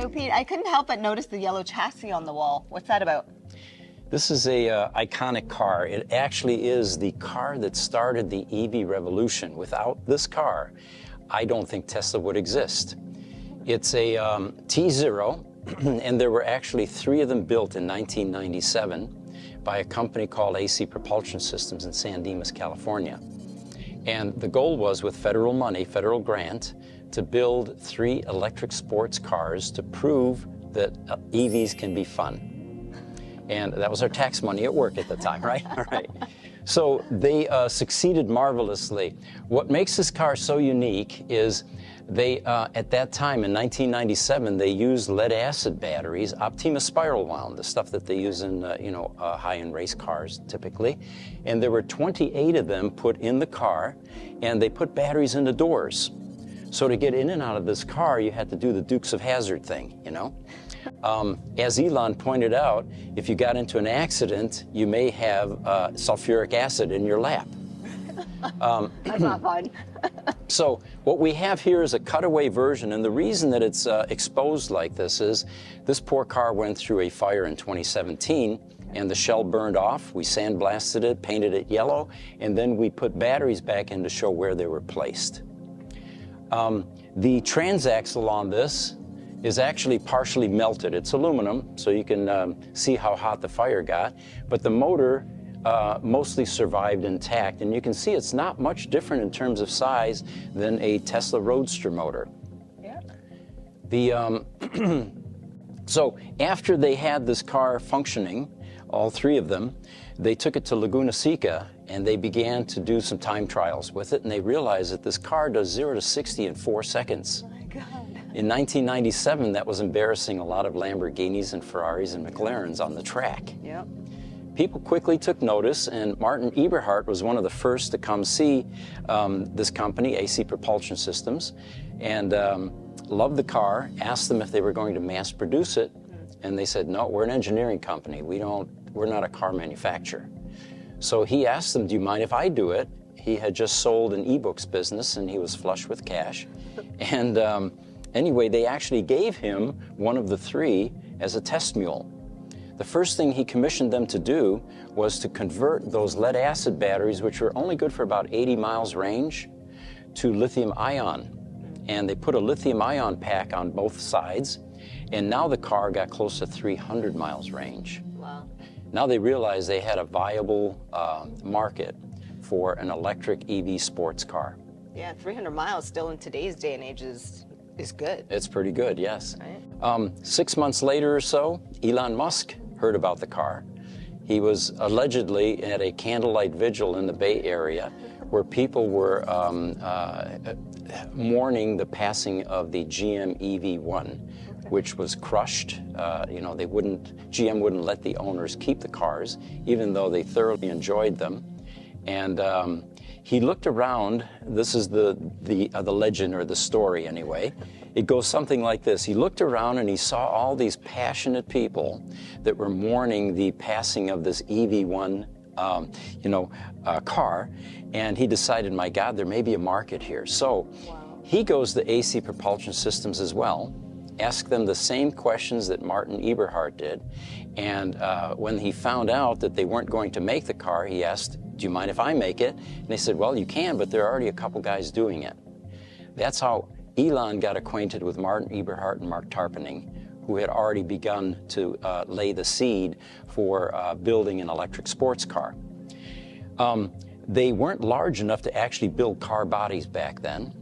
So Pete, I couldn't help but notice the yellow chassis on the wall. What's that about? This is a iconic car. It actually is the car that started the EV revolution. Without this car, I don't think Tesla would exist. It's a tZero, and there were actually 3 of them built in 1997 by a company called AC Propulsion Systems in San Dimas, California. And the goal was, with federal money, federal grant, to build 3 electric sports cars to prove that EVs can be fun. And that was our tax money at work at the time, right? All right. So they succeeded marvelously. What makes this car so unique is they, at that time in 1997, they used lead-acid batteries, Optima spiral wound, the stuff that they use in high-end race cars typically. And there were 28 of them put in the car, and they put batteries in the doors. So to get in and out of this car, you had to do the Dukes of Hazzard thing, you know? As Elon pointed out, if you got into an accident, you may have sulfuric acid in your lap. That's not fun. So what we have here is a cutaway version, and the reason that it's exposed like this is this poor car went through a fire in 2017, and the shell burned off. We sandblasted it, painted it yellow, and then we put batteries back in to show where they were placed. The transaxle on this is actually partially melted. It's aluminum, so you can see how hot the fire got, but the motor mostly survived intact, and you can see it's not much different in terms of size than a Tesla Roadster motor. Yeah. So after they had this car functioning, all 3 of them, they took it to Laguna Seca and they began to do some time trials with it, and they realized that this car does 0 to 60 in 4 seconds. Oh my God. In 1997, that was embarrassing a lot of Lamborghinis and Ferraris and McLarens on the track. Yep. People quickly took notice, and Martin Eberhard was one of the first to come see this company, AC Propulsion Systems, and loved the car, asked them if they were going to mass produce it, and they said, no, we're an engineering company. We're not a car manufacturer. So he asked them, do you mind if I do it? He had just sold an ebooks business, and he was flush with cash. And anyway, they actually gave him one of the 3 as a test mule. The first thing he commissioned them to do was to convert those lead-acid batteries, which were only good for about 80 miles range, to lithium-ion. And they put a lithium-ion pack on both sides, and now the car got close to 300 miles range. Wow. Now they realized they had a viable market for an electric EV sports car. Yeah, 300 miles still in today's day and age is good. It's pretty good, yes. Right. 6 months later or so, Elon Musk heard about the car. He was allegedly at a candlelight vigil in the Bay Area where people were mourning the passing of the GM EV1, which was crushed. GM wouldn't let the owners keep the cars, even though they thoroughly enjoyed them. And he looked around. This is the legend, or the story anyway. It goes something like this. He looked around and he saw all these passionate people that were mourning the passing of this EV1 car, and he decided, my God, there may be a market here. So he goes to AC Propulsion Systems as well, asked them the same questions that Martin Eberhard did, and when he found out that they weren't going to make the car, he asked, do you mind if I make it? And they said, well, you can, but there are already a couple guys doing it. That's how Elon got acquainted with Martin Eberhard and Mark Tarpenning, who had already begun to lay the seed for building an electric sports car. They weren't large enough to actually build car bodies back then.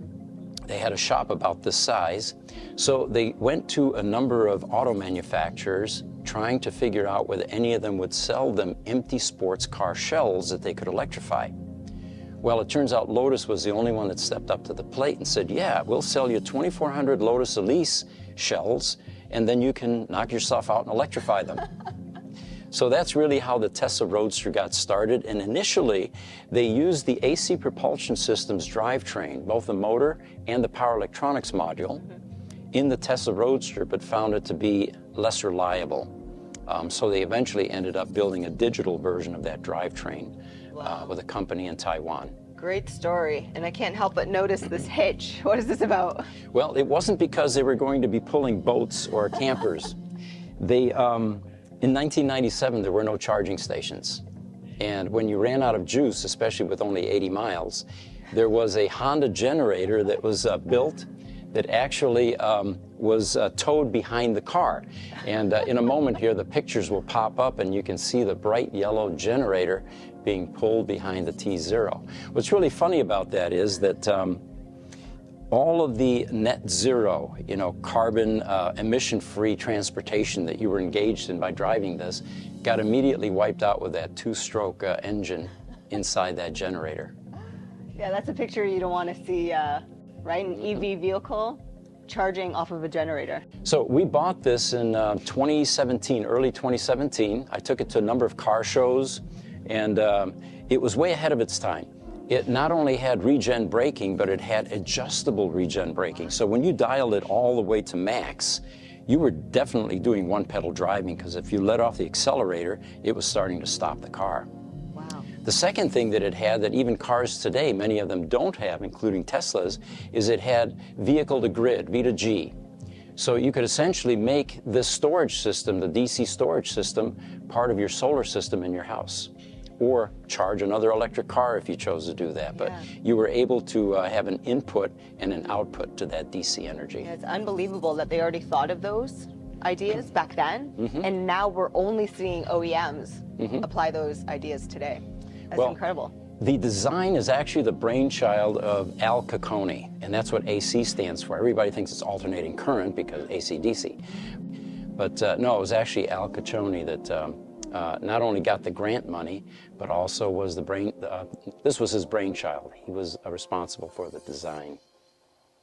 They had a shop about this size. So they went to a number of auto manufacturers trying to figure out whether any of them would sell them empty sports car shells that they could electrify. Well, it turns out Lotus was the only one that stepped up to the plate and said, yeah, we'll sell you 2,400 Lotus Elise shells, and then you can knock yourself out and electrify them. So that's really how the Tesla Roadster got started. And initially, they used the AC Propulsion System's drivetrain, both the motor and the power electronics module, in the Tesla Roadster, but found it to be less reliable. So they eventually ended up building a digital version of that drivetrain with a company in Taiwan. Great story. And I can't help but notice this hitch. What is this about? Well, it wasn't because they were going to be pulling boats or campers. In 1997, there were no charging stations. And when you ran out of juice, especially with only 80 miles, there was a Honda generator that was built that actually was towed behind the car. And in a moment here, the pictures will pop up and you can see the bright yellow generator being pulled behind the tZero. What's really funny about that is that all of the net zero, carbon emission-free transportation that you were engaged in by driving this got immediately wiped out with that two-stroke engine inside that generator. Yeah, that's a picture you don't want to see, right? An EV vehicle charging off of a generator. So we bought this in 2017, early 2017. I took it to a number of car shows, and it was way ahead of its time. It not only had regen braking, but it had adjustable regen braking. So when you dialed it all the way to max, you were definitely doing one-pedal driving, because if you let off the accelerator, it was starting to stop the car. Wow. The second thing that it had that even cars today, many of them don't have, including Teslas, is it had vehicle-to-grid, V2G. So you could essentially make this storage system, the DC storage system, part of your solar system in your house, or charge another electric car if you chose to do that. But you were able to have an input and an output to that DC energy. Yeah, it's unbelievable that they already thought of those ideas back then, and now we're only seeing OEMs apply those ideas today. That's incredible. The design is actually the brainchild of Al Capone, and that's what AC stands for. Everybody thinks it's alternating current because AC/DC. But no, it was actually Al Capone that not only got the grant money, but also was this was his brainchild. He was responsible for the design.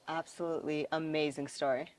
Absolutely amazing story.